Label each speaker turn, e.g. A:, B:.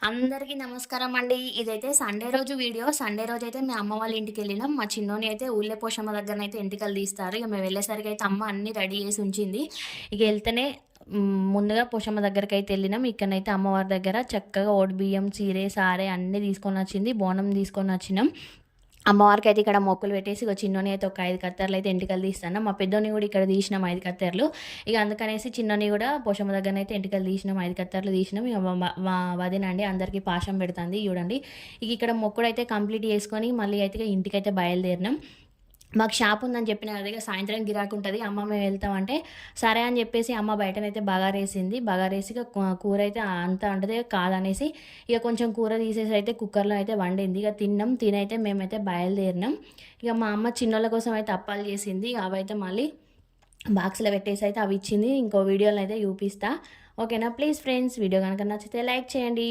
A: అందరికీ నమస్కారం అండి. ఇదైతే సండే రోజు వీడియో. సండే రోజైతే మీ అమ్మ వాళ్ళ ఇంటికెళ్ళినాం. మా చిన్నోని అయితే ఊళ్ళో పోషమ్మ దగ్గరనైతే ఎంటుకలు తీస్తారు. ఇక మేము వెళ్ళేసరికి అయితే అమ్మ అన్నీ రెడీ చేసి ఉంచింది. ఇక వెళ్తేనే ముందుగా పోషమ్మ దగ్గరకైతే వెళ్ళినాం. ఇక్కడనైతే అమ్మవారి దగ్గర చక్కగా బియ్యం, చీరే, సారే అన్నీ తీసుకొని వచ్చింది. బోనం తీసుకొని వచ్చినాం. అమ్మవారికి అయితే ఇక్కడ మొక్కులు పెట్టేసి ఇక చిన్నోని అయితే ఒక 5 కత్తెరలు అయితే ఎంటుకలు తీస్తాను. మా పెద్దోని కూడా ఇక్కడ తీసినాం 5 కత్తెరలు. ఇక అందుకనేసి చిన్నోని కూడా పోషమ్మ దగ్గర అయితే ఎంటుకలు తీసినాం, 5 కత్తెరలు తీసినాం. ఇక మా వదినండి అందరికీ పాశం పెడుతుంది చూడండి. ఇక ఇక్కడ మొక్కుడు అయితే కంప్లీట్ చేసుకొని మళ్ళీ అయితే ఇంటికైతే బయలుదేరినాం. మాకు షాప్ ఉందని చెప్పిన కదా, ఇక సాయంత్రం గిరాకు ఉంటుంది, అమ్మ మేము వెళ్తామంటే సరే అని చెప్పేసి అమ్మ బయటనైతే బగారేసింది. బగారేసి ఇక కూర అయితే అంత అంటే కాదనేసి ఇక కొంచెం కూర తీసేసి అయితే కుక్కర్లో అయితే వండింది. ఇక తిన్నాం. తినైతే మేమైతే బయలుదేరినాం. ఇక మా అమ్మ చిన్నోళ్ళ కోసం అయితే అప్పాలు చేసింది. అవైతే మళ్ళీ బాక్స్లో పెట్టేసి అయితే అవి ఇచ్చింది. ఇంకో వీడియోలో అయితే చూపిస్తా. ఓకేనా? ప్లీజ్ ఫ్రెండ్స్, వీడియో కనుక నచ్చితే లైక్ చేయండి.